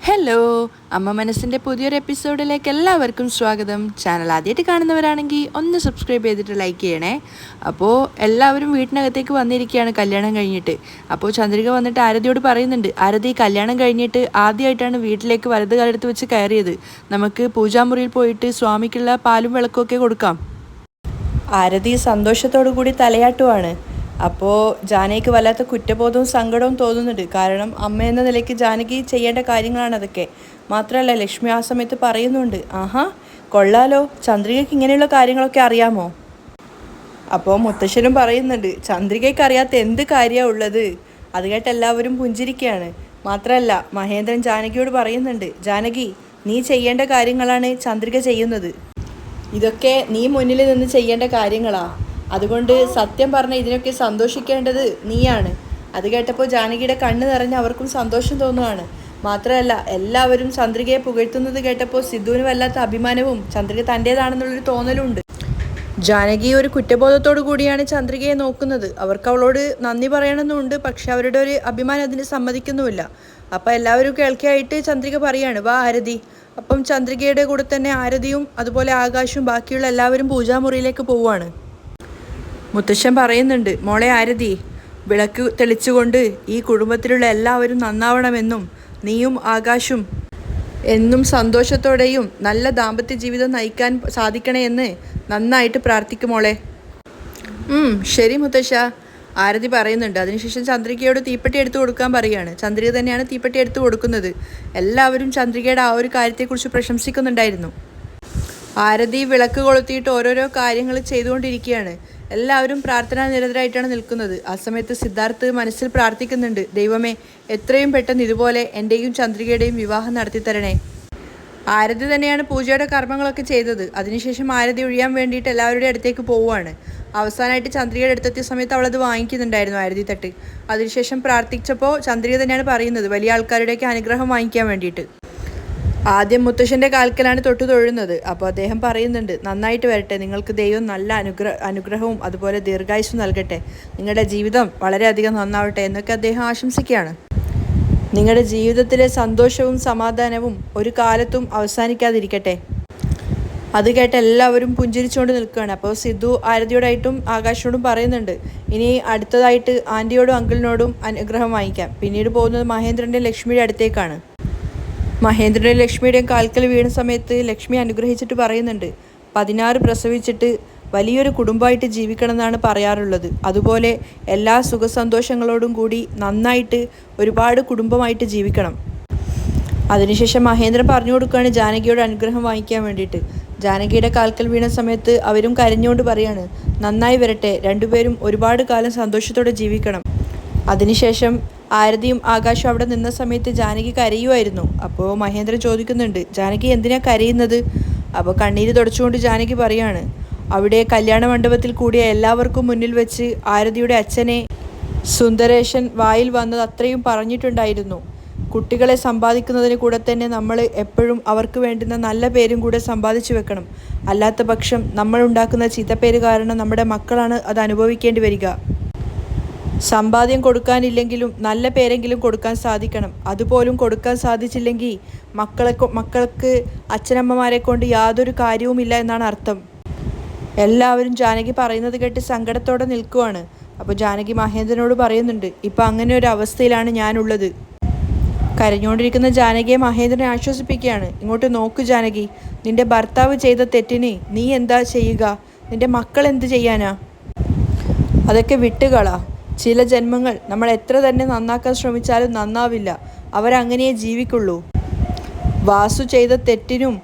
Hello, അമ്മ മനസ്സിൻ്റെ പുതിയൊരു എപ്പിസോഡിലേക്ക് എല്ലാവർക്കും സ്വാഗതം. ചാനൽ ആദ്യമായിട്ട് കാണുന്നവരാണെങ്കിൽ ഒന്ന് സബ്സ്ക്രൈബ് ചെയ്തിട്ട് ലൈക്ക് ചെയ്യണേ. അപ്പോൾ എല്ലാവരും വീട്ടിനകത്തേക്ക് വന്നിരിക്കുകയാണ് കല്യാണം കഴിഞ്ഞിട്ട്. അപ്പോൾ ചന്ദ്രിക വന്നിട്ട് ആരതിയോട് പറയുന്നുണ്ട്, ആരതി കല്യാണം കഴിഞ്ഞിട്ട് ആദ്യമായിട്ടാണ് വീട്ടിലേക്ക് വലത് കാലെടുത്ത് വെച്ച് കയറിയത്. നമുക്ക് പൂജാമുറിയിൽ പോയിട്ട് സ്വാമിക്കുള്ള പാലും വിളക്കൊക്കെ കൊടുക്കാം. ആരതി സന്തോഷത്തോടു കൂടി തലയാട്ടുവാണ്. അപ്പോൾ ജാനകിക്ക് വല്ലാത്ത കുറ്റബോധവും സങ്കടവും തോന്നുന്നുണ്ട്. കാരണം അമ്മ എന്ന നിലയ്ക്ക് ജാനകി ചെയ്യേണ്ട കാര്യങ്ങളാണ് അതൊക്കെ. മാത്രമല്ല ലക്ഷ്മി ആ സമയത്ത് പറയുന്നുണ്ട്, ആഹാ കൊള്ളാലോ, ചന്ദ്രികയ്ക്ക് ഇങ്ങനെയുള്ള കാര്യങ്ങളൊക്കെ അറിയാമോ? അപ്പോൾ മുത്തശ്ശനും പറയുന്നുണ്ട്, ചന്ദ്രികയ്ക്ക് അറിയാത്ത എന്ത് കാര്യമാണ് ഉള്ളത്? അത് കേട്ട് എല്ലാവരും പുഞ്ചിരിക്കുകയാണ്. മാത്രമല്ല മഹേന്ദ്രൻ ജാനകിയോട് പറയുന്നുണ്ട്, ജാനകി നീ ചെയ്യേണ്ട കാര്യങ്ങളാണ് ചന്ദ്രിക ചെയ്യുന്നത്. ഇതൊക്കെ നീ മുന്നിൽ നിന്ന് ചെയ്യേണ്ട കാര്യങ്ങളാ. അതുകൊണ്ട് സത്യം പറഞ്ഞ ഇതിനൊക്കെ സന്തോഷിക്കേണ്ടത് നീയാണ്. അത് കേട്ടപ്പോൾ ജാനകിയുടെ കണ്ണ് നിറഞ്ഞ് അവർക്കും സന്തോഷം തോന്നുവാണ്. മാത്രമല്ല എല്ലാവരും ചന്ദ്രികയെ പുകഴ്ത്തുന്നത് കേട്ടപ്പോൾ സിദ്ധുവിന് വല്ലാത്ത അഭിമാനവും ചന്ദ്രിക തൻ്റേതാണെന്നുള്ളൊരു തോന്നലുണ്ട്. ജാനകി ഒരു കുറ്റബോധത്തോടു കൂടിയാണ് ചന്ദ്രികയെ നോക്കുന്നത്. അവർക്ക് അവളോട് നന്ദി പറയണമെന്നുണ്ട്, പക്ഷെ അവരുടെ ഒരു അഭിമാനം അതിന് സമ്മതിക്കുന്നുമില്ല. അപ്പം എല്ലാവരും കേൾക്കായിട്ട് ചന്ദ്രിക പറയാണ്, വാ ആരതി. അപ്പം ചന്ദ്രികയുടെ കൂടെ തന്നെ ആരതിയും അതുപോലെ ആകാശും ബാക്കിയുള്ള എല്ലാവരും പൂജാമുറിയിലേക്ക് പോവുകയാണ്. മുത്തശ്ശൻ പറയുന്നുണ്ട്, മോളെ ആരതി, വിളക്ക് തെളിച്ചുകൊണ്ട് ഈ കുടുംബത്തിലുള്ള എല്ലാവരും നന്നാവണമെന്നും നീയും ആകാശും എന്നും സന്തോഷത്തോടെയും നല്ല ദാമ്പത്യ ജീവിതം നയിക്കാൻ സാധിക്കണേ എന്ന് നന്നായിട്ട് പ്രാർത്ഥിക്കും മോളെ. ശരി മുത്തശ്ശ, ആരതി പറയുന്നുണ്ട്. അതിനുശേഷം ചന്ദ്രികയോട് തീപ്പെട്ടി എടുത്തു കൊടുക്കാൻ പറയുകയാണ്. ചന്ദ്രിക തന്നെയാണ് തീപ്പെട്ടി എടുത്തു കൊടുക്കുന്നത്. എല്ലാവരും ചന്ദ്രികയുടെ ആ ഒരു കാര്യത്തെക്കുറിച്ച് പ്രശംസിക്കുന്നുണ്ടായിരുന്നു. ആരതി വിളക്ക് കൊളുത്തിയിട്ട് ഓരോരോ കാര്യങ്ങൾ ചെയ്തുകൊണ്ടിരിക്കുകയാണ്. എല്ലാവരും പ്രാർത്ഥനാ നിരതരായിട്ടാണ് നിൽക്കുന്നത്. ആ സമയത്ത് സിദ്ധാർത്ഥ് മനസ്സിൽ പ്രാർത്ഥിക്കുന്നുണ്ട്, ദൈവമേ എത്രയും പെട്ടെന്ന് ഇതുപോലെ എൻ്റെയും ചന്ദ്രികയുടെയും വിവാഹം നടത്തി തരണേ. ആരതി തന്നെയാണ് പൂജയുടെ കർമ്മങ്ങളൊക്കെ ചെയ്തത്. അതിനുശേഷം ആരതി ഒഴിയാൻ വേണ്ടിയിട്ട് എല്ലാവരുടെ അടുത്തേക്ക് പോവുകയാണ്. അവസാനമായിട്ട് ചന്ദ്രികയുടെ അടുത്തെത്തിയ സമയത്ത് അവളത് വാങ്ങിക്കുന്നുണ്ടായിരുന്നു, ആരതി തട്ട്. അതിനുശേഷം പ്രാർത്ഥിച്ചപ്പോൾ ചന്ദ്രിക തന്നെയാണ് പറയുന്നത്, വലിയ ആൾക്കാരുടെയൊക്കെ അനുഗ്രഹം വാങ്ങിക്കാൻ വേണ്ടിയിട്ട്. ആദ്യം മുത്തശ്ശൻ്റെ കാൽക്കലാണ് തൊട്ടു തൊഴുന്നത്. അപ്പോൾ അദ്ദേഹം പറയുന്നുണ്ട്, നന്നായിട്ട് വരട്ടെ, നിങ്ങൾക്ക് ദൈവം നല്ല അനുഗ്രഹവും അതുപോലെ ദീർഘായുസ്സും നൽകട്ടെ, നിങ്ങളുടെ ജീവിതം വളരെയധികം നന്നാവട്ടെ എന്നൊക്കെ അദ്ദേഹം ആശംസിക്കുകയാണ്. നിങ്ങളുടെ ജീവിതത്തിലെ സന്തോഷവും സമാധാനവും ഒരു കാലത്തും അവസാനിക്കാതിരിക്കട്ടെ. അത് കേട്ട് എല്ലാവരും പുഞ്ചിരിച്ചുകൊണ്ട് നിൽക്കുകയാണ്. അപ്പോൾ സിദ്ധു ആരതിയോടായിട്ടും ആകാശോടും പറയുന്നുണ്ട്, ഇനി അടുത്തതായിട്ട് ആൻറ്റിയോടും അങ്കിളിനോടും അനുഗ്രഹം വാങ്ങിക്കാം. പിന്നീട് പോകുന്നത് മഹേന്ദ്രൻ്റെ ലക്ഷ്മിയുടെ അടുത്തേക്കാണ്. മഹേന്ദ്രൻ്റെ ലക്ഷ്മിയുടെയും കാൽക്കൽ വീണ സമയത്ത് ലക്ഷ്മി അനുഗ്രഹിച്ചിട്ട് പറയുന്നുണ്ട്, 16 പ്രസവിച്ചിട്ട് വലിയൊരു കുടുംബമായിട്ട് ജീവിക്കണം എന്നാണ് പറയാറുള്ളത്. അതുപോലെ എല്ലാ സുഖസന്തോഷങ്ങളോടും കൂടി നന്നായിട്ട് ഒരുപാട് കുടുംബമായിട്ട് ജീവിക്കണം. അതിനുശേഷം മഹേന്ദ്രൻ പറഞ്ഞു കൊടുക്കുകയാണ് ജാനകിയോട് അനുഗ്രഹം വാങ്ങിക്കാൻ വേണ്ടിയിട്ട്. ജാനകിയുടെ കാൽക്കൽ വീണ സമയത്ത് അവരും കരഞ്ഞുകൊണ്ട് പറയാണ്, നന്നായി വരട്ടെ, രണ്ടുപേരും ഒരുപാട് കാലം സന്തോഷത്തോടെ ജീവിക്കണം. അതിനുശേഷം ആരതിയും ആകാശം അവിടെ നിന്ന സമയത്ത് ജാനകി കരയുമായിരുന്നു. അപ്പോൾ മഹേന്ദ്രൻ ചോദിക്കുന്നുണ്ട്, ജാനകി എന്തിനാ കരയുന്നത്? അപ്പോൾ കണ്ണീര് തുടച്ചുകൊണ്ട് ജാനകി പറയാണ്, അവിടെ കല്യാണ മണ്ഡപത്തിൽ കൂടിയ എല്ലാവർക്കും മുന്നിൽ വെച്ച് ആരതിയുടെ അച്ഛനെ സുന്ദരേശൻ വായിൽ വന്നത് അത്രയും പറഞ്ഞിട്ടുണ്ടായിരുന്നു. കുട്ടികളെ സമ്പാദിക്കുന്നതിന് കൂടെ തന്നെ നമ്മൾ എപ്പോഴും അവർക്ക് വേണ്ടുന്ന നല്ല പേരും കൂടെ സമ്പാദിച്ചു വെക്കണം. അല്ലാത്ത പക്ഷം നമ്മൾ ഉണ്ടാക്കുന്ന ചീത്തപ്പേര് കാരണം നമ്മുടെ മക്കളാണ് അത് അനുഭവിക്കേണ്ടി വരിക. സമ്പാദ്യം കൊടുക്കാനില്ലെങ്കിലും നല്ല പേരെങ്കിലും കൊടുക്കാൻ സാധിക്കണം. അതുപോലും കൊടുക്കാൻ സാധിച്ചില്ലെങ്കിൽ മക്കൾക്ക് അച്ഛനമ്മമാരെ കൊണ്ട് യാതൊരു കാര്യവുമില്ല എന്നാണ് അർത്ഥം. എല്ലാവരും ജാനകി പറയുന്നത് കേട്ട് സങ്കടത്തോടെ നിൽക്കുവാണ്. അപ്പോൾ ജാനകി മഹേന്ദ്രനോട് പറയുന്നുണ്ട്, ഇപ്പം അങ്ങനെ ഒരു അവസ്ഥയിലാണ് ഞാനുള്ളത്. കരഞ്ഞുകൊണ്ടിരിക്കുന്ന ജാനകിയെ മഹേന്ദ്രനെ ആശ്വസിപ്പിക്കുകയാണ്. ഇങ്ങോട്ട് നോക്കൂ ജാനകി, നിന്റെ ഭർത്താവ് ചെയ്ത തെറ്റിന് നീ എന്താ ചെയ്യുക? നിന്റെ മക്കൾ എന്ത് ചെയ്യാനാ? അതൊക്കെ വിട്ടുകളാ. ചില ജന്മങ്ങൾ നമ്മൾ എത്ര തന്നെ നന്നാക്കാൻ ശ്രമിച്ചാലും നന്നാവില്ല. അവരങ്ങനെയേ ജീവിക്കുള്ളൂ. വാസു ചെയ്ത തെറ്റിനും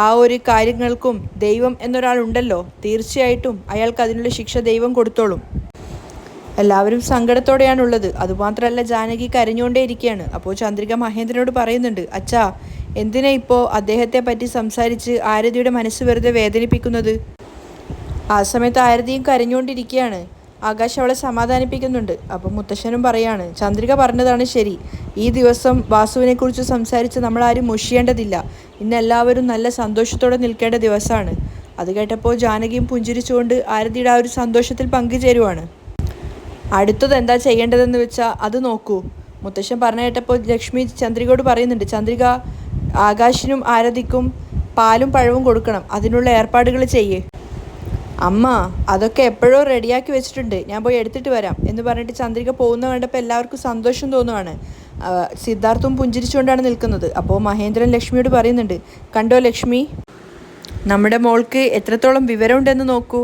ആ ഒരു കാര്യങ്ങൾക്കും ദൈവം എന്നൊരാളുണ്ടല്ലോ, തീർച്ചയായിട്ടും അയാൾക്ക് അതിനുള്ള ശിക്ഷ ദൈവം കൊടുത്തോളും. എല്ലാവരും സങ്കടത്തോടെയാണുള്ളത്. അതുമാത്രമല്ല ജാനകി കരഞ്ഞുകൊണ്ടേയിരിക്കുകയാണ്. അപ്പോൾ ചന്ദ്രിക മഹേന്ദ്രനോട് പറയുന്നുണ്ട്, അച്ഛാ എന്തിനാ ഇപ്പോൾ അദ്ദേഹത്തെ പറ്റി സംസാരിച്ച് ആരതിയുടെ മനസ്സ് വെറുതെ വേദനിപ്പിക്കുന്നത്? ആ സമയത്ത് ആരതിയും കരഞ്ഞുകൊണ്ടിരിക്കുകയാണ്. ആകാശ് അവളെ സമാധാനിപ്പിക്കുന്നുണ്ട്. അപ്പം മുത്തശ്ശനും പറയാണ്, ചന്ദ്രിക പറഞ്ഞതാണ് ശരി, ഈ ദിവസം വാസുവിനെക്കുറിച്ച് സംസാരിച്ച് നമ്മളാരും മുഷിയേണ്ടതില്ല. ഇന്ന് എല്ലാവരും നല്ല സന്തോഷത്തോടെ നിൽക്കേണ്ട ദിവസമാണ്. അത് കേട്ടപ്പോൾ ജാനകിയും പുഞ്ചിരിച്ചുകൊണ്ട് ആരതിയുടെ ആ ഒരു സന്തോഷത്തിൽ പങ്കുചേരുവാണ്. അടുത്തത് എന്താ ചെയ്യേണ്ടതെന്ന് വെച്ചാൽ അത് നോക്കൂ. മുത്തശ്ശൻ പറഞ്ഞു കേട്ടപ്പോൾ ലക്ഷ്മി ചന്ദ്രികയോട് പറയുന്നുണ്ട്, ചന്ദ്രിക, ആകാശിനും ആരതിക്കും പാലും പഴവും കൊടുക്കണം, അതിനുള്ള ഏർപ്പാടുകൾ ചെയ്യേ. അമ്മ അതൊക്കെ എപ്പോഴോ റെഡിയാക്കി വെച്ചിട്ടുണ്ട്, ഞാൻ പോയി എടുത്തിട്ട് വരാം എന്ന് പറഞ്ഞിട്ട് ചന്ദ്രിക പോകുന്ന കണ്ടപ്പോൾ എല്ലാവർക്കും സന്തോഷം തോന്നുവാണ്. സിദ്ധാർത്ഥവും പുഞ്ചിരിച്ചുകൊണ്ടാണ് നിൽക്കുന്നത്. അപ്പോൾ മഹേന്ദ്രൻ ലക്ഷ്മിയോട് പറയുന്നുണ്ട്, കണ്ടോ ലക്ഷ്മി, നമ്മുടെ മോൾക്ക് എത്രത്തോളം വിവരമുണ്ടെന്ന് നോക്കൂ.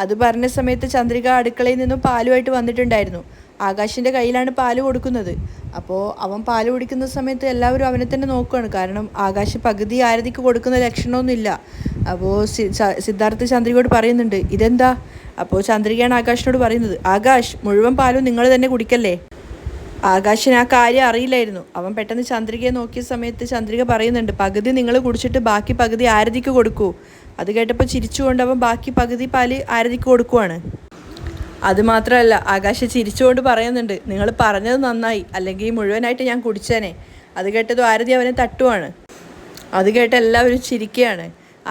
അത് പറഞ്ഞ സമയത്ത് ചന്ദ്രിക അടുക്കളയിൽ നിന്നും പാലുമായിട്ട് വന്നിട്ടുണ്ടായിരുന്നു. ആകാശിൻ്റെ കയ്യിലാണ് പാല് കൊടുക്കുന്നത്. അപ്പോൾ അവൻ പാല് കുടിക്കുന്ന സമയത്ത് എല്ലാവരും അവനെ തന്നെ നോക്കുകയാണ്. കാരണം ആകാശ് പകുതി ആരതിക്ക് കൊടുക്കുന്ന ലക്ഷണമൊന്നുമില്ല. അപ്പോൾ സിദ്ധാർത്ഥ് ചന്ദ്രികയോട് പറയുന്നുണ്ട്, ഇതെന്താ? അപ്പോൾ ചന്ദ്രികയാണ് ആകാശിനോട് പറയുന്നത്, ആകാശ്, മുഴുവൻ പാലും നിങ്ങൾ തന്നെ കുടിക്കല്ലേ. ആകാശിന് ആ കാര്യം അറിയില്ലായിരുന്നു. അവൻ പെട്ടെന്ന് ചന്ദ്രികയെ നോക്കിയ സമയത്ത് ചന്ദ്രിക പറയുന്നുണ്ട്, പകുതി നിങ്ങൾ കുടിച്ചിട്ട് ബാക്കി പകുതി ആരതിക്ക് കൊടുക്കൂ. അത് കേട്ടപ്പോൾ ചിരിച്ചുകൊണ്ട് അവൻ ബാക്കി പകുതി പാല് ആരതിക്ക് കൊടുക്കുവാണ്. അതുമാത്രമല്ല, ആകാശ് ചിരിച്ചുകൊണ്ട് പറയുന്നുണ്ട്, നിങ്ങൾ പറഞ്ഞത് നന്നായി, അല്ലെങ്കിൽ മുഴുവനായിട്ട് ഞാൻ കുടിച്ചേനെ. അത് കേട്ടതും ആരതി അവനെ തട്ടുവാണ്. അത് കേട്ട് എല്ലാവരും ചിരിക്കുകയാണ്.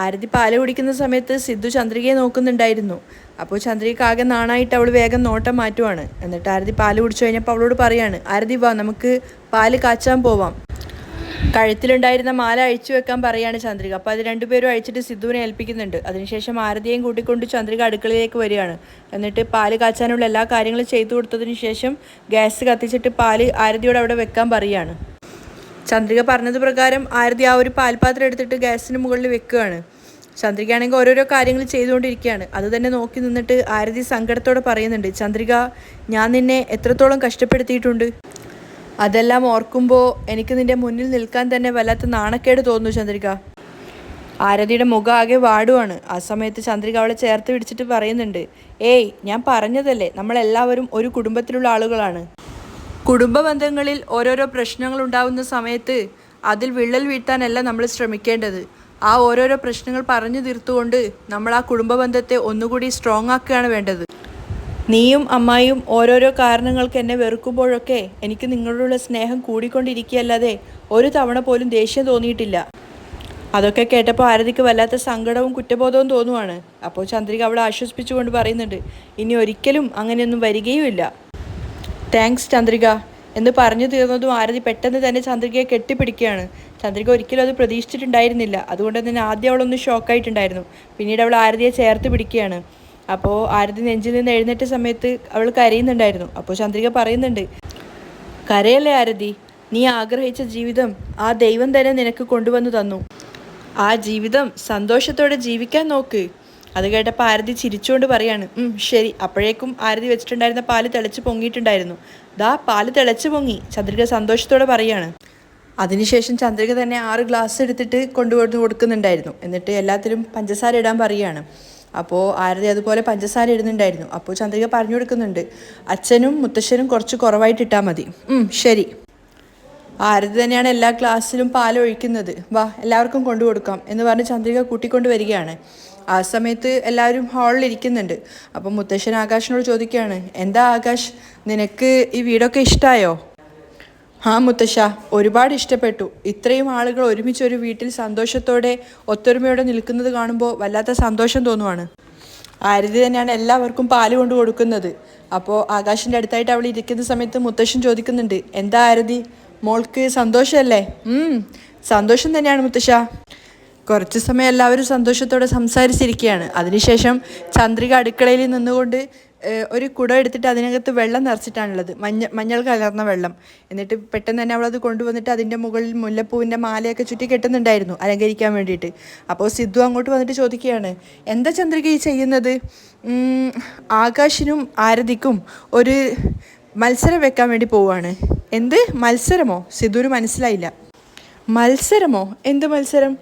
ആരതി പാല് കുടിക്കുന്ന സമയത്ത് സിദ്ധു ചന്ദ്രികയെ നോക്കുന്നുണ്ടായിരുന്നു. അപ്പോൾ ചന്ദ്രികയ്ക്ക് ആകെ നാണായിട്ട് അവൾ വേഗം നോട്ടം മാറ്റുവാണ്. എന്നിട്ട് ആരതി പാല് കുടിച്ചു കഴിഞ്ഞപ്പോൾ അവളോട് പറയാണ്, ആരതി വാ, നമുക്ക് പാല് കാച്ചാൻ പോവാം. കഴുത്തിലുണ്ടായിരുന്ന മാല അഴിച്ചു വെക്കാൻ പറയാണ് ചന്ദ്രിക. അപ്പോൾ അത് രണ്ടുപേരും അഴിച്ചിട്ട് സിദ്ധുവിനെ ഏൽപ്പിക്കുന്നുണ്ട്. അതിനുശേഷം ആരതിയെയും കൂട്ടിക്കൊണ്ട് ചന്ദ്രിക അടുക്കളയിലേക്ക് വരികയാണ്. എന്നിട്ട് പാല് കാച്ചാനുള്ള എല്ലാ കാര്യങ്ങളും ചെയ്തു കൊടുത്തതിന് ശേഷം ഗ്യാസ് കത്തിച്ചിട്ട് പാല് ആരതിയോട് അവിടെ വെക്കാൻ പറയുകയാണ്. ചന്ദ്രിക പറഞ്ഞത് പ്രകാരം ആരതി ആ ഒരു പാൽപാത്രം എടുത്തിട്ട് ഗ്യാസിന് മുകളിൽ വെക്കുകയാണ്. ചന്ദ്രികയാണെങ്കിൽ ഓരോരോ കാര്യങ്ങൾ ചെയ്തുകൊണ്ടിരിക്കുകയാണ്. അത് തന്നെ നോക്കി നിന്നിട്ട് ആരതി സങ്കടത്തോടെ പറയുന്നുണ്ട്, ചന്ദ്രിക, ഞാൻ നിന്നെ എത്രത്തോളം കഷ്ടപ്പെടുത്തിയിട്ടുണ്ട്. അതെല്ലാം ഓർക്കുമ്പോൾ എനിക്ക് നിൻ്റെ മുന്നിൽ നിൽക്കാൻ തന്നെ വല്ലാത്ത നാണക്കേട് തോന്നുന്നു ചന്ദ്രിക. ആരതിയുടെ മുഖം ആകെ വാടുവാണ്. ആ സമയത്ത് ചന്ദ്രിക അവളെ ചേർത്ത് പിടിച്ചിട്ട് പറയുന്നുണ്ട്, ഏയ്, ഞാൻ പറഞ്ഞതല്ലേ, നമ്മളെല്ലാവരും ഒരു കുടുംബത്തിലുള്ള ആളുകളാണ്. കുടുംബ ബന്ധങ്ങളിൽ ഓരോരോ പ്രശ്നങ്ങൾ ഉണ്ടാകുന്ന സമയത്ത് അതിൽ വിള്ളൽ വീഴ്ത്താനല്ല നമ്മൾ ശ്രമിക്കേണ്ടത്. ആ ഓരോരോ പ്രശ്നങ്ങൾ പറഞ്ഞു തീർത്തുകൊണ്ട് നമ്മൾ ആ കുടുംബ ബന്ധത്തെ ഒന്നുകൂടി സ്ട്രോങ് ആക്കുകയാണ് വേണ്ടത്. നീയും അമ്മായിയും ഓരോരോ കാരണങ്ങൾക്ക് എന്നെ വെറുക്കുമ്പോഴൊക്കെ എനിക്ക് നിങ്ങളോടുള്ള സ്നേഹം കൂടിക്കൊണ്ടിരിക്കുകയല്ലാതെ ഒരു തവണ പോലും ദേഷ്യം തോന്നിയിട്ടില്ല. അതൊക്കെ കേട്ടപ്പോൾ ആരതിക്ക് വല്ലാത്ത സങ്കടവും കുറ്റബോധവും തോന്നുവാണ്. അപ്പോൾ ചന്ദ്രിക അവളെ ആശ്വസിപ്പിച്ചുകൊണ്ട് പറയുന്നുണ്ട്, ഇനി ഒരിക്കലും അങ്ങനെയൊന്നും വരികയുമില്ല. താങ്ക്സ് ചന്ദ്രിക എന്ന് പറഞ്ഞു തീർന്നതും ആരതി പെട്ടെന്ന് തന്നെ ചന്ദ്രികയെ കെട്ടിപ്പിടിക്കുകയാണ്. ചന്ദ്രിക ഒരിക്കലും അത് പ്രതീക്ഷിച്ചിട്ടുണ്ടായിരുന്നില്ല. അതുകൊണ്ട് തന്നെ ആദ്യം അവളൊന്ന് ഷോക്കായിട്ടുണ്ടായിരുന്നു. പിന്നീട് അവൾ ആരതിയെ ചേർത്ത് പിടിക്കുകയാണ്. അപ്പോൾ ആരതി നെഞ്ചിൽ നിന്ന് എഴുന്നേറ്റ സമയത്ത് അവൾ കരയുന്നുണ്ടായിരുന്നു. അപ്പോൾ ചന്ദ്രിക പറയുന്നുണ്ട്, കരയല്ലേ ആരതി, നീ ആഗ്രഹിച്ച ജീവിതം ആ ദൈവം തന്നെ നിനക്ക് കൊണ്ടുവന്നു തന്നു. ആ ജീവിതം സന്തോഷത്തോടെ ജീവിക്കാൻ നോക്ക്. അത് കേട്ടപ്പോൾ ആരതി ചിരിച്ചുകൊണ്ട് പറയാണ്, ശരി. അപ്പോഴേക്കും ആരതി വെച്ചിട്ടുണ്ടായിരുന്ന പാല് തിളച്ച് പൊങ്ങിയിട്ടുണ്ടായിരുന്നു. ദാ പാല് തിളച്ച് പൊങ്ങി, ചന്ദ്രിക സന്തോഷത്തോടെ പറയാണ്. അതിനുശേഷം ചന്ദ്രിക തന്നെ 6 ഗ്ലാസ് എടുത്തിട്ട് കൊണ്ടുവന്ന് കൊടുക്കുന്നുണ്ടായിരുന്നു. എന്നിട്ട് എല്ലാത്തിലും പഞ്ചസാര ഇടാൻ പറയുകയാണ്. അപ്പോൾ ആരതി അതുപോലെ പഞ്ചസാര ഇടുന്നുണ്ടായിരുന്നു. അപ്പോൾ ചന്ദ്രിക പറഞ്ഞു കൊടുക്കുന്നുണ്ട്, അച്ഛനും മുത്തശ്ശനും കുറച്ച് കുറവായിട്ട് ഇട്ടാൽ മതി. ശരി. ആരതി തന്നെയാണ് എല്ലാ ഗ്ലാസ്സിലും പാൽ ഒഴിക്കുന്നത്. വാ, എല്ലാവർക്കും കൊണ്ടു കൊടുക്കാം എന്ന് പറഞ്ഞ് ചന്ദ്രിക കൂട്ടിക്കൊണ്ട് വരികയാണ്. ആ സമയത്ത് എല്ലാവരും ഹാളിൽ ഇരിക്കുന്നുണ്ട്. അപ്പം മുത്തശ്ശൻ ആകാശിനോട് ചോദിക്കുകയാണ്, എന്താ ആകാശ്, നിനക്ക് ഈ വീടൊക്കെ ഇഷ്ടമായോ? ആ മുത്തശ്ശ, ഒരുപാട് ഇഷ്ടപ്പെട്ടു. ഇത്രയും ആളുകൾ ഒരുമിച്ച് ഒരു വീട്ടിൽ സന്തോഷത്തോടെ ഒത്തൊരുമയോടെ നിൽക്കുന്നത് കാണുമ്പോൾ വല്ലാത്ത സന്തോഷം തോന്നുവാണ്. ആരതി തന്നെയാണ് എല്ലാവർക്കും പാല് കൊണ്ട് കൊടുക്കുന്നത്. അപ്പോൾ ആകാശിൻ്റെ അടുത്തായിട്ട് അവൾ ഇരിക്കുന്ന സമയത്ത് മുത്തശ്ശൻ ചോദിക്കുന്നുണ്ട്, എന്താ ആരതി, മോൾക്ക് സന്തോഷമല്ലേ? സന്തോഷം തന്നെയാണ് മുത്തശ്ശ. കുറച്ച് സമയം എല്ലാവരും സന്തോഷത്തോടെ സംസാരിച്ചിരിക്കുകയാണ്. അതിനുശേഷം ചന്ദ്രിക അടുക്കളയിൽ നിന്നുകൊണ്ട് ഒരു കുട എടുത്തിട്ട് അതിനകത്ത് വെള്ളം നിറച്ചിട്ടാണുള്ളത്, മഞ്ഞൾ കലർന്ന വെള്ളം. എന്നിട്ട് പെട്ടെന്ന് തന്നെ അവളത് കൊണ്ടുവന്നിട്ട് അതിൻ്റെ മുകളിൽ മുല്ലപ്പൂവിൻ്റെ മാലയൊക്കെ ചുറ്റി കെട്ടുന്നുണ്ടായിരുന്നു അലങ്കരിക്കാൻ വേണ്ടിയിട്ട്. അപ്പോൾ സിദ്ധു അങ്ങോട്ട് വന്നിട്ട് ചോദിക്കുകയാണ്, എന്താ ചന്ദ്രിക ഈ ചെയ്യുന്നത്? ആകാശിനും ആരതിക്കും ഒരു മത്സരം വെക്കാൻ വേണ്ടി പോവുകയാണ്. എന്ത് മത്സരമോ? സിദ്ധുവിന് മനസ്സിലായില്ല. മത്സരമോ? എന്ത് മത്സരം?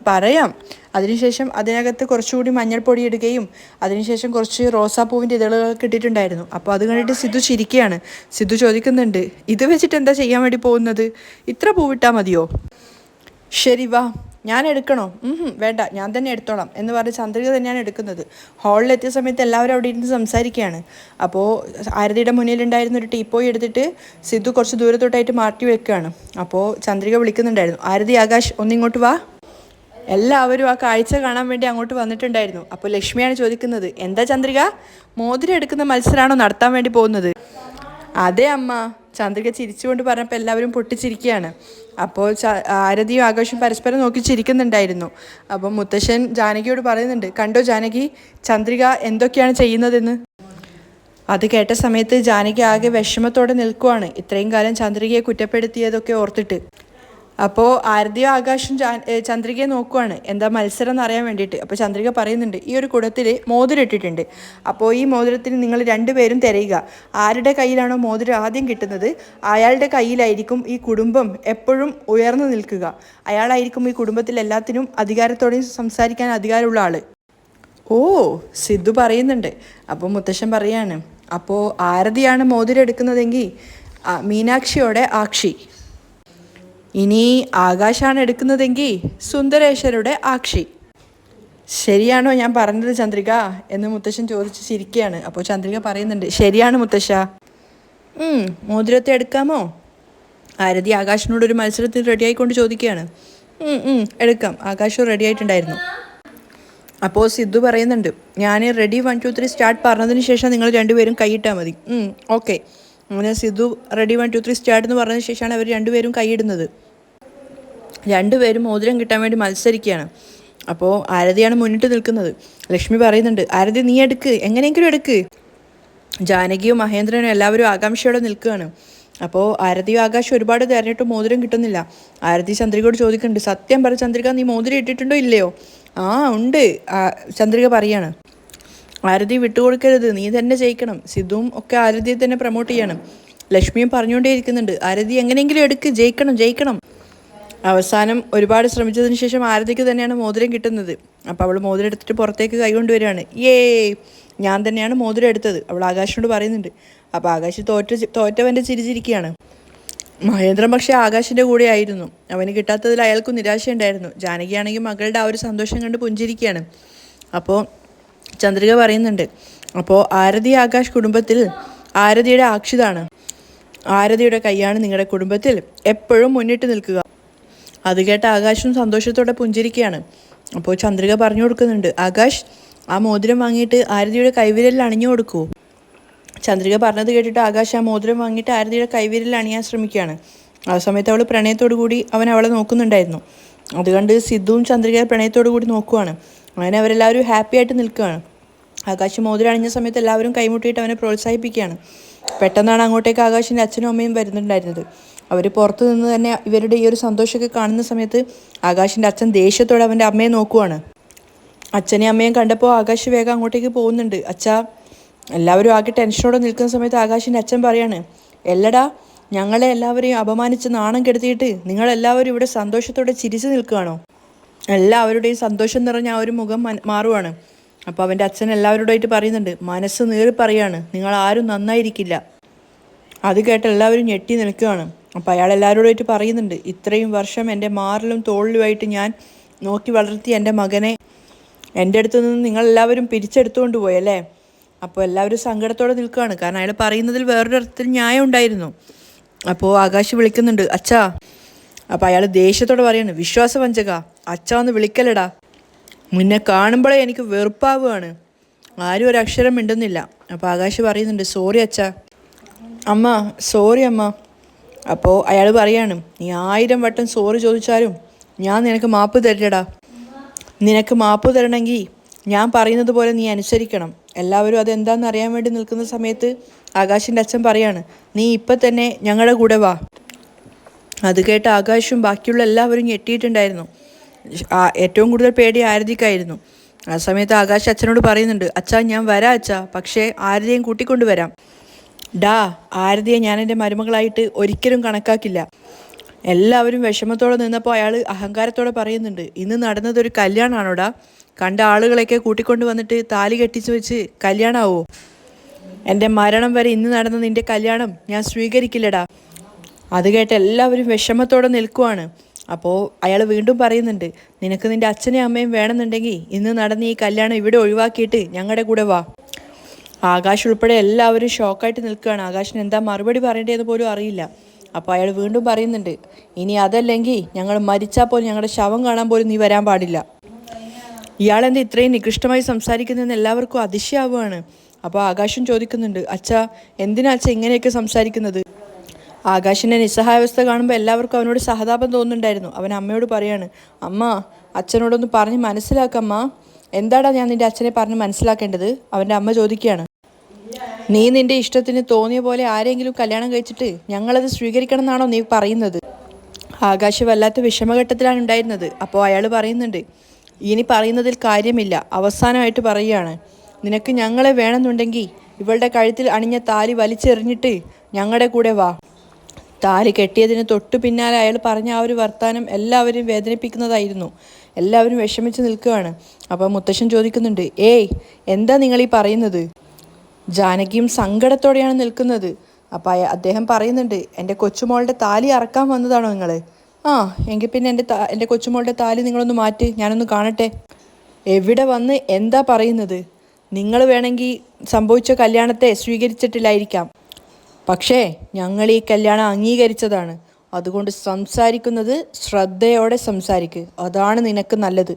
പറയാം. അതിനുശേഷം അതിനകത്ത് കുറച്ചുകൂടി മഞ്ഞൾപ്പൊടി ഇടുകയും അതിനുശേഷം കുറച്ച് റോസാപ്പൂവിൻ്റെ ഇതളുകളൊക്കെ ഇട്ടിട്ടുണ്ടായിരുന്നു. അപ്പോൾ അത് കണ്ടിട്ട് സിദ്ധു ചിരിക്കുകയാണ്. സിദ്ധു ചോദിക്കുന്നുണ്ട്, ഇത് വെച്ചിട്ട് എന്താ ചെയ്യാൻ വേണ്ടി പോകുന്നത്? ഇത്ര പൂവിട്ടാൽ മതിയോ? ശരി വാ, ഞാൻ എടുക്കണോ? വേണ്ട, ഞാൻ തന്നെ എടുത്തോളാം എന്ന് പറഞ്ഞ് ചന്ദ്രിക തന്നെയാണ് എടുക്കുന്നത്. ഹാളിലെത്തിയ സമയത്ത് എല്ലാവരും അവിടെ ഇരുന്ന് സംസാരിക്കുകയാണ്. അപ്പോൾ ആരതിയുടെ മുന്നിലുണ്ടായിരുന്ന ഒരു ടീപ്പോയി എടുത്തിട്ട് സിദ്ധു കുറച്ച് ദൂരത്തോട്ടായിട്ട് മാറ്റി വെക്കുകയാണ്. അപ്പോൾ ചന്ദ്രിക വിളിക്കുന്നുണ്ടായിരുന്നു, ആരതി, ആകാശ്, ഒന്നിങ്ങോട്ട് വാ. എല്ലാവരും ആ കാഴ്ച കാണാൻ വേണ്ടി അങ്ങോട്ട് വന്നിട്ടുണ്ടായിരുന്നു. അപ്പോൾ ലക്ഷ്മിയാണ് ചോദിക്കുന്നത്, എന്താ ചന്ദ്രിക, മോതിരം എടുക്കുന്ന മത്സരമാണോ നടത്താൻ വേണ്ടി പോകുന്നത്? അതെ അമ്മ, ചന്ദ്രിക ചിരിച്ചുകൊണ്ട് പറഞ്ഞപ്പോൾ എല്ലാവരും പൊട്ടിച്ചിരിക്കുകയാണ്. അപ്പോൾ ആരതിയും ആകാശും പരസ്പരം നോക്കി ചിരിക്കുന്നുണ്ടായിരുന്നു. അപ്പോൾ മുത്തശ്ശൻ ജാനകിയോട് പറയുന്നുണ്ട്, കണ്ടോ ജാനകി, ചന്ദ്രിക എന്തൊക്കെയാണ് ചെയ്യുന്നതെന്ന്. അത് കേട്ട സമയത്ത് ജാനകി ആകെ വിഷമത്തോടെ നിൽക്കുവാണ്, ഇത്രയും കാലം ചന്ദ്രികയെ കുറ്റപ്പെടുത്തിയതൊക്കെ ഓർത്തിട്ട്. അപ്പോൾ ആരതിയോ ആകാശും ചന്ദ്രികയെ നോക്കുവാണ്, എന്താ മത്സരം എന്ന് അറിയാൻ വേണ്ടിയിട്ട്. അപ്പോൾ ചന്ദ്രിക പറയുന്നുണ്ട്, ഈ ഒരു കുടത്തിൽ മോതിരം ഇട്ടിട്ടുണ്ട്, അപ്പോൾ ഈ മോതിരത്തിന് നിങ്ങൾ രണ്ടുപേരും തിരയുക. ആരുടെ കയ്യിലാണോ മോതിരം ആദ്യം കിട്ടുന്നത് അയാളുടെ കയ്യിലായിരിക്കും ഈ കുടുംബം എപ്പോഴും ഉയർന്നു നിൽക്കുക. അയാളായിരിക്കും ഈ കുടുംബത്തിൽ എല്ലാത്തിനും അധികാരത്തോടെ സംസാരിക്കാൻ അധികാരമുള്ള ആൾ. ഓ, സിദ്ധു പറയുന്നുണ്ട്. അപ്പോൾ മുത്തശ്ശൻ പറയാണ്, അപ്പോൾ ആരതിയാണ് മോതിരം എടുക്കുന്നതെങ്കിൽ മീനാക്ഷിയോടെ ആക്ഷി, ഇനി ആകാശാണ് എടുക്കുന്നതെങ്കിൽ സുന്ദരേശ്വരുടെ ആക്ഷി. ശരിയാണോ ഞാൻ പറഞ്ഞത് ചന്ദ്രിക എന്ന് മുത്തശ്ശൻ ചോദിച്ച് ചിരിക്കുകയാണ്. അപ്പോൾ ചന്ദ്രിക പറയുന്നുണ്ട്, ശരിയാണ് മുത്തശ്ശ. മോതിരത്തെ എടുക്കാമോ? ആരതി ആകാശിനോടൊരു മത്സരത്തിൽ റെഡിയായിക്കൊണ്ട് ചോദിക്കുകയാണ്. എടുക്കാം. ആകാശം റെഡി ആയിട്ടുണ്ടായിരുന്നു. അപ്പോൾ സിദ്ധു പറയുന്നുണ്ട്, ഞാൻ റെഡി 1 2 3 സ്റ്റാർട്ട് പറഞ്ഞതിന് ശേഷം നിങ്ങൾ രണ്ടുപേരും കൈയിട്ടാൽ മതി. ഓക്കെ. അങ്ങനെ സിദ്ധു റെഡി 1 2 3 സ്റ്റാർട്ട് എന്ന് പറഞ്ഞതിന് ശേഷമാണ് അവർ രണ്ടുപേരും കൈയിടുന്നത്. രണ്ടുപേരും മോതിരം കിട്ടാൻ വേണ്ടി മത്സരിക്കുകയാണ്. അപ്പോൾ ആരതിയാണ് മുന്നിട്ട് നിൽക്കുന്നത്. ലക്ഷ്മി പറയുന്നുണ്ട്, ആരതി നീ എടുക്ക്, എങ്ങനെയെങ്കിലും എടുക്ക്. ജാനകിയും മഹേന്ദ്രനും എല്ലാവരും ആകാംക്ഷയോടെ നിൽക്കുകയാണ്. അപ്പോൾ ആരതിയും ആകാശം ഒരുപാട് തിരഞ്ഞിട്ടും മോതിരം കിട്ടുന്നില്ല. ആരതി ചന്ദ്രികയോട് ചോദിക്കുന്നുണ്ട്, സത്യം പറ ചന്ദ്രിക, നീ മോതിരം ഇട്ടിട്ടുണ്ടോ ഇല്ലയോ? ഉണ്ട്, ചന്ദ്രിക പറയാണ്. ആരതി വിട്ടുകൊടുക്കരുത്, നീ തന്നെ ജയിക്കണം. സിദ്ധുവും ഒക്കെ ആരതിയെ തന്നെ പ്രൊമോട്ട് ചെയ്യണം. ലക്ഷ്മിയും പറഞ്ഞുകൊണ്ടേ ഇരിക്കുന്നുണ്ട്, ആരതി എങ്ങനെയെങ്കിലും എടുക്ക്, ജയിക്കണം. അവസാനം ഒരുപാട് ശ്രമിച്ചതിന് ശേഷം ആരതിക്ക് തന്നെയാണ് മോതിരം കിട്ടുന്നത്. അപ്പോൾ അവൾ മോതിരം എടുത്തിട്ട് പുറത്തേക്ക് കൈകൊണ്ടുവരികയാണ്. ഞാൻ തന്നെയാണ് മോതിരം എടുത്തത്, അവൾ ആകാശിനോട് പറയുന്നുണ്ട്. അപ്പോൾ ആകാശ് തോറ്റവൻ്റെ ചിരിച്ചിരിക്കുകയാണ്. മഹേന്ദ്രൻ പക്ഷേ ആകാശിൻ്റെ കൂടെ ആയിരുന്നു. അവന് കിട്ടാത്തതിൽ അയാൾക്കും നിരാശയുണ്ടായിരുന്നു. ജാനകിയാണെങ്കിൽ മകളുടെ ആ ഒരു സന്തോഷം കണ്ട് പുഞ്ചിരിക്കുകയാണ്. അപ്പോൾ ചന്ദ്രിക പറയുന്നുണ്ട്, അപ്പോൾ ആരതി ആകാശ് കുടുംബത്തിൽ ആരതിയുടെ ആക്ഷിതാണ്. ആരതിയുടെ കൈയാണ് നിങ്ങളുടെ കുടുംബത്തിൽ എപ്പോഴും മുന്നിട്ട് നിൽക്കുക. അത് കേട്ട ആകാശും സന്തോഷത്തോടെ പുഞ്ചിരിക്കുകയാണ്. അപ്പോൾ ചന്ദ്രിക പറഞ്ഞു കൊടുക്കുന്നുണ്ട്, ആകാശ് ആ മോതിരം വാങ്ങിയിട്ട് ആരതിയുടെ കൈവിരലിൽ അണിഞ്ഞു കൊടുക്കൂ. ചന്ദ്രിക പറഞ്ഞത് കേട്ടിട്ട് ആകാശ് ആ മോതിരം വാങ്ങിയിട്ട് ആരതിയുടെ കൈവിരലിൽ അണിയാൻ ശ്രമിക്കുകയാണ്. ആ സമയത്ത് അവൾ പ്രണയത്തോടു കൂടി അവളെ നോക്കുന്നുണ്ടായിരുന്നു. അതുകൊണ്ട് സിദ്ധുവും ചന്ദ്രികയെ പ്രണയത്തോടു കൂടി നോക്കുവാണ്. അങ്ങനെ അവരെല്ലാവരും ഹാപ്പി ആയിട്ട് നിൽക്കുകയാണ്. ആകാശ് മോതിരം അണിഞ്ഞ സമയത്ത് എല്ലാവരും കൈമുട്ടിയിട്ട് അവനെ പ്രോത്സാഹിപ്പിക്കുകയാണ്. പെട്ടെന്നാണ് അങ്ങോട്ടേക്ക് ആകാശിൻ്റെ അച്ഛനും അമ്മയും വരുന്നുണ്ടായിരുന്നത്. അവർ പുറത്തു നിന്ന് തന്നെ ഇവരുടെ ഈ ഒരു സന്തോഷമൊക്കെ കാണുന്ന സമയത്ത് ആകാശിൻ്റെ അച്ഛൻ ദേഷ്യത്തോടെ അവൻ്റെ അമ്മയെ നോക്കുവാണ്. അച്ഛനെയും അമ്മയും കണ്ടപ്പോൾ ആകാശ് വേഗം അങ്ങോട്ടേക്ക് പോകുന്നുണ്ട്. അച്ഛാ, എല്ലാവരും ആകെ ടെൻഷനോടെ നിൽക്കുന്ന സമയത്ത് ആകാശിൻ്റെ അച്ഛൻ പറയാണ്, എല്ലടാ, ഞങ്ങളെ എല്ലാവരെയും അപമാനിച്ച് നാണം കെടുത്തിയിട്ട് നിങ്ങളെല്ലാവരും ഇവിടെ സന്തോഷത്തോടെ ചിരിച്ചു നിൽക്കുകയാണോ? എല്ലാവരുടെയും സന്തോഷം നിറഞ്ഞ ആ ഒരു മുഖം മാറുവാണ്. അപ്പോൾ അവൻ്റെ അച്ഛൻ എല്ലാവരോടായിട്ട് പറയുന്നുണ്ട്, മനസ്സ് നേറി പറയാണ്, നിങ്ങൾ ആരും നന്നായിരിക്കില്ല. അത് കേട്ട് എല്ലാവരും ഞെട്ടി നിൽക്കുകയാണ്. അപ്പോൾ അയാൾ എല്ലാവരോടായിട്ട് പറയുന്നുണ്ട്, ഇത്രയും വർഷം എൻ്റെ മാറിലും തോളിലുമായിട്ട് ഞാൻ നോക്കി വളർത്തിയ എൻ്റെ മകനെ എൻ്റെ അടുത്ത് നിന്ന് നിങ്ങളെല്ലാവരും പിരിച്ചെടുത്തുകൊണ്ട് പോയല്ലേ? അപ്പോൾ എല്ലാവരും സങ്കടത്തോടെ നിൽക്കുകയാണ്. കാരണം അയാൾ പറയുന്നതിൽ വേറൊരു അർത്ഥത്തിൽ ന്യായം ഉണ്ടായിരുന്നു. അപ്പോൾ ആകാശ് വിളിക്കുന്നുണ്ട്, അച്ഛാ. അപ്പോൾ അയാൾ ദേഷ്യത്തോടെ പറയാണ്, വിശ്വാസവഞ്ചക, അച്ഛ ഒന്ന് വിളിക്കലടാ, മുന്നേ കാണുമ്പോഴേ എനിക്ക് വെറുപ്പാവുകയാണ്. ആരും ഒരു അക്ഷരം മിണ്ടുന്നില്ല. അപ്പോൾ ആകാശ് പറയുന്നുണ്ട്, സോറി അച്ഛാ. അമ്മ സോറി അമ്മ. അപ്പോൾ അയാൾ പറയാണ്, നീ 1000 വട്ടം സോറി ചോദിച്ചാലും ഞാൻ നിനക്ക് മാപ്പ് തരില്ലടാ. നിനക്ക് മാപ്പ് തരണമെങ്കിൽ ഞാൻ പറയുന്നത് പോലെ നീ അനുസരിക്കണം. എല്ലാവരും അതെന്താണെന്ന് അറിയാൻ വേണ്ടി നിൽക്കുന്ന സമയത്ത് ആകാശിൻ്റെ അച്ഛൻ പറയാണ്, നീ ഇപ്പം തന്നെ ഞങ്ങളുടെ കൂടെ വാ. അത് കേട്ട് ആകാശും ബാക്കിയുള്ള എല്ലാവരും ഞെട്ടിയിട്ടുണ്ടായിരുന്നു. ഏറ്റവും കൂടുതൽ പേടി ആരതിക്കായിരുന്നു. ആ സമയത്ത് ആകാശ് അച്ഛനോട് പറയുന്നുണ്ട്, അച്ഛാ ഞാൻ വരാം അച്ഛാ, പക്ഷേ ആരതിയും കൂട്ടിക്കൊണ്ട് വരാം. ആരതിയെ ഞാൻ എൻ്റെ മരുമകളായിട്ട് ഒരിക്കലും കണക്കാക്കില്ല. എല്ലാവരും വിഷമത്തോടെ നിന്നപ്പോൾ അയാൾ അഹങ്കാരത്തോടെ പറയുന്നുണ്ട്, ഇന്ന് നടന്നതൊരു കല്യാണമാണോടാ? കണ്ട ആളുകളെയൊക്കെ കൂട്ടിക്കൊണ്ട് വന്നിട്ട് താലി കെട്ടിച്ച് വെച്ച് കല്യാണമാവോ? എൻ്റെ മരണം വരെ ഇന്ന് നടന്ന നിൻ്റെ കല്യാണം ഞാൻ സ്വീകരിക്കില്ലടാ. അത് കേട്ട് എല്ലാവരും വിഷമത്തോടെ നിൽക്കുവാണ്. അപ്പോൾ അയാൾ വീണ്ടും പറയുന്നുണ്ട്, നിനക്ക് നിൻ്റെ അച്ഛനെയും അമ്മയും വേണമെന്നുണ്ടെങ്കിൽ ഇന്ന് നടന്ന ഈ കല്യാണം ഇവിടെ ഒഴിവാക്കിയിട്ട് ഞങ്ങളുടെ കൂടെ വാ. ആകാശ് ഉൾപ്പെടെ എല്ലാവരും ഷോക്കായിട്ട് നിൽക്കുകയാണ്. ആകാശിന് എന്താ മറുപടി പറയേണ്ടതെന്ന് പോലും അറിയില്ല. അപ്പോൾ അയാൾ വീണ്ടും പറയുന്നുണ്ട്, ഇനി അതല്ലെങ്കിൽ ഞങ്ങൾ മരിച്ചാൽ പോലും ഞങ്ങളുടെ ശവം കാണാൻ പോലും നീ വരാൻ പാടില്ല. ഇയാളെന്താ ഇത്രയും നികൃഷ്ടമായി സംസാരിക്കുന്നതെന്ന് എല്ലാവർക്കും അതിശയാവുകയാണ്. അപ്പോൾ ആകാശം ചോദിക്കുന്നുണ്ട്, അച്ഛാ എന്തിനാ അച്ഛാ ഇങ്ങനെയൊക്കെ സംസാരിക്കുന്നത്? ആകാശിൻ്റെ നിസ്സഹായാവസ്ഥ കാണുമ്പോൾ എല്ലാവർക്കും അവനോട് സഹതാപം തോന്നുന്നുണ്ടായിരുന്നു. അവൻ അമ്മയോട് പറയാണ്, അമ്മ അച്ഛനോടൊന്ന് പറഞ്ഞ് മനസ്സിലാക്കമ്മ, എന്താടാ ഞാൻ നിൻ്റെ അച്ഛനെ പറഞ്ഞ് മനസ്സിലാക്കേണ്ടത്? അവൻ്റെ അമ്മ ചോദിക്കുകയാണ്. നീ നിൻ്റെ ഇഷ്ടത്തിന് തോന്നിയ പോലെ ആരെങ്കിലും കല്യാണം കഴിച്ചിട്ട് ഞങ്ങളത് സ്വീകരിക്കണം എന്നാണോ നീ പറയുന്നത്? ആകാശ് വല്ലാത്ത വിഷമഘട്ടത്തിലാണ് ഉണ്ടായിരുന്നത്. അപ്പോൾ അയാൾ പറയുന്നുണ്ട്, ഇനി പറയുന്നതിൽ കാര്യമില്ല, അവസാനമായിട്ട് പറയുകയാണ്, നിനക്ക് ഞങ്ങളെ വേണമെന്നുണ്ടെങ്കിൽ ഇവളുടെ കഴുത്തിൽ അണിഞ്ഞ താലി വലിച്ചെറിഞ്ഞിട്ട് ഞങ്ങളുടെ കൂടെ വാ. താലി കെട്ടിയതിന് തൊട്ടു പിന്നാലെ അയാൾ പറഞ്ഞ ആ ഒരു വർത്താനം എല്ലാവരും വേദനിപ്പിക്കുന്നതായിരുന്നു. എല്ലാവരും വിഷമിച്ച് നിൽക്കുകയാണ്. അപ്പോൾ മുത്തശ്ശൻ ചോദിക്കുന്നുണ്ട്, ഏയ് എന്താ നിങ്ങൾ ഈ പറയുന്നത്? ജാനകിയും സങ്കടത്തോടെയാണ് നിൽക്കുന്നത്. അപ്പോൾ അദ്ദേഹം പറയുന്നുണ്ട്, എൻ്റെ കൊച്ചുമോളുടെ താലി അറക്കാൻ വന്നതാണോ നിങ്ങൾ? ആ എങ്കിൽ പിന്നെ എൻ്റെ കൊച്ചുമോളുടെ താലി നിങ്ങളൊന്ന് മാറ്റ്, ഞാനൊന്ന് കാണട്ടെ. എവിടെ വന്ന് എന്താ പറയുന്നത്? നിങ്ങൾ വേണമെങ്കിൽ സംഭവിച്ച കല്യാണത്തെ സ്വീകരിച്ചിട്ടില്ലായിരിക്കാം, പക്ഷേ ഞങ്ങൾ ഈ കല്യാണം അംഗീകരിച്ചതാണ്. അതുകൊണ്ട് സംസാരിക്കുന്നത് ശ്രദ്ധയോടെ സംസാരിക്കുക, അതാണ് നിനക്ക് നല്ലത്.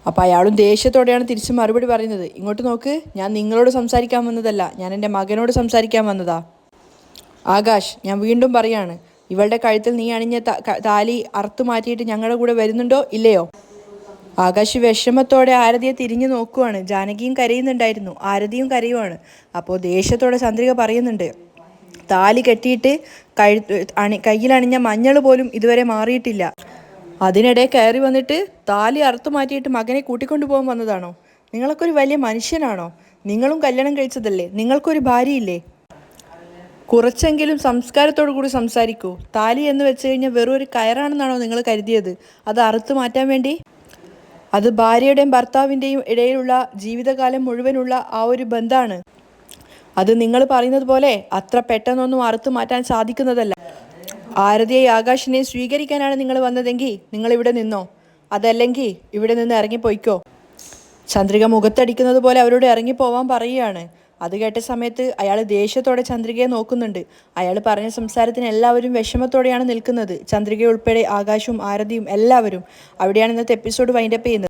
അപ്പോൾ അയാളും ദേഷ്യത്തോടെയാണ് തിരിച്ച് മറുപടി പറയുന്നത്, ഇങ്ങോട്ട് നോക്ക്, ഞാൻ നിങ്ങളോട് സംസാരിക്കാൻ വന്നതല്ല, ഞാൻ എൻ്റെ മകനോട് സംസാരിക്കാൻ വന്നതാ. ആകാശ്, ഞാൻ വീണ്ടും പറയാണ്, ഇവളുടെ കഴുത്തിൽ നീ അണിഞ്ഞ താലി അറുത്തു മാറ്റിയിട്ട് ഞങ്ങളുടെ കൂടെ വരുന്നുണ്ടോ ഇല്ലയോ? ആകാശ് വിഷമത്തോടെ ആരതിയെ തിരിഞ്ഞു നോക്കുവാണ്. ജാനകിയും കരയുന്നുണ്ടായിരുന്നു, ആരതിയും കരയുവാണ്. അപ്പോൾ ദേഷ്യത്തോടെ ചന്ദ്രിക പറയുന്നുണ്ട്, താലി കെട്ടിയിട്ട് കയ്യിലണിഞ്ഞ മഞ്ഞൾ പോലും ഇതുവരെ മാറിയിട്ടില്ല. അതിനിടെ കയറി വന്നിട്ട് താലി അറുത്തു മാറ്റിയിട്ട് മകനെ കൂട്ടിക്കൊണ്ടു പോകാൻ വന്നതാണോ? നിങ്ങളൊക്കെ ഒരു വലിയ മനുഷ്യനാണോ? നിങ്ങളും കല്യാണം കഴിച്ചതല്ലേ? നിങ്ങൾക്കൊരു ഭാര്യയില്ലേ? കുറച്ചെങ്കിലും സംസ്കാരത്തോടു കൂടി സംസാരിക്കൂ. താലി എന്ന് വെച്ച് കഴിഞ്ഞാൽ വെറും ഒരു കയറാണെന്നാണോ നിങ്ങൾ കരുതിയത്? അത് അറുത്തു മാറ്റാൻ വേണ്ടി? അത് ഭാര്യയുടെയും ഭർത്താവിൻ്റെയും ഇടയിലുള്ള ജീവിതകാലം മുഴുവനുള്ള ആ ഒരു ബന്ധമാണ്. അത് നിങ്ങൾ പറയുന്നത് പോലെ അത്ര പെട്ടെന്നൊന്നും അറുത്തു മാറ്റാൻ സാധിക്കുന്നതല്ല. ആരതിയെ ആകാശിനെ സ്വീകരിക്കാനാണ് നിങ്ങൾ വന്നതെങ്കിൽ നിങ്ങൾ ഇവിടെ നിന്നോ, അതല്ലെങ്കിൽ ഇവിടെ നിന്ന് ഇറങ്ങിപ്പോയിക്കോ. ചന്ദ്രിക മുഖത്തടിക്കുന്നത് പോലെ അവരോട് ഇറങ്ങിപ്പോവാൻ പറയുകയാണ്. അത് കേട്ട സമയത്ത് അയാൾ ദേഷ്യത്തോടെ ചന്ദ്രികയെ നോക്കുന്നുണ്ട്. അയാൾ പറഞ്ഞ സംസാരത്തിന് എല്ലാവരും വിഷമത്തോടെയാണ് നിൽക്കുന്നത്. ചന്ദ്രിക ഉൾപ്പെടെ ആകാശവും ആരതിയും എല്ലാവരും. അവിടെയാണ് ഇന്നത്തെ എപ്പിസോഡ് വൈൻഡപ്പ് ചെയ്യുന്നത്.